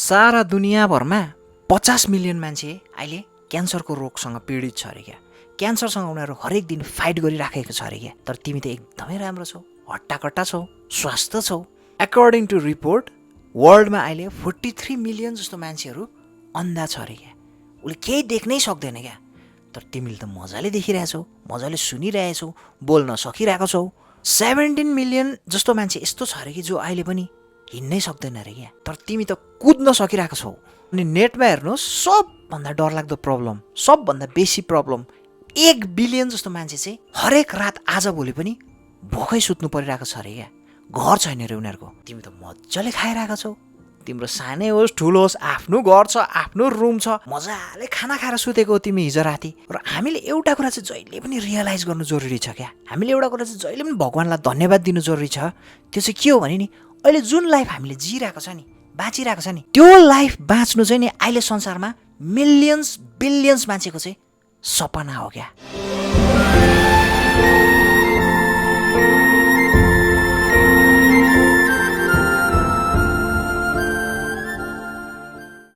सारा दुनियाँभरमा 50 मिलियन मान्छे अहिले क्यान्सरको रोगसँग पीडित छ अरे क्या। क्यान्सरसँग उनीहरू हरेक दिन फाइट गरिराखेको छ अरे क्या। तर तिमी त एकदमै राम्रो छौ, हट्टाकट्टा छौ, स्वस्थ छौ। एकर्डिङ टु रिपोर्ट वर्ल्डमा अहिले 43 मिलियन जस्तो मान्छेहरू अन्धा छ अरे क्या। उसले केही देख्नै सक्दैन क्या। तर तिमीले त मजाले देखिरहेछौ, मजाले सुनिरहेछौ, बोल्न सकिरहेको छौ। 17 मिलियन जस्तो मान्छे यस्तो छ अरे कि जो अहिले पनि हिँड्नै सक्दैन अरे क्या। तर तिमी त कुद्न सकिरहेको छौ। अनि नेटमा हेर्नुहोस्, सबभन्दा डरलाग्दो प्रब्लम, सबभन्दा बेसी प्रब्लम, 1 बिलियन जस्तो मान्छे चाहिँ हरेक रात आज भोलि पनि भोकै सुत्नु परिरहेको छ अरे क्या। घर छैन अरे उनीहरूको। तिमी त मजाले खाइरहेको छौ। तिम्रो सानै होस् ठुलो होस्, आफ्नो घर छ, आफ्नो रुम छ, मजाले खाना खाएर सुतेको हो तिमी हिजो राति। र हामीले एउटा कुरा चाहिँ जहिले पनि रियलाइज गर्नु जरुरी छ क्या। हामीले एउटा कुरा चाहिँ जहिले पनि भगवान्लाई धन्यवाद दिनु जरुरी छ। त्यो चाहिँ के हो भने नि, अहिले जुन लाइफ हामीले जिरहेको छ नि, बाँचिरहेको छ नि, त्यो लाइफ बाँच्नु चाहिँ नि अहिले संसारमा मिलियन्स बिलियन्स मान्छेको चाहिँ सपना हो क्या।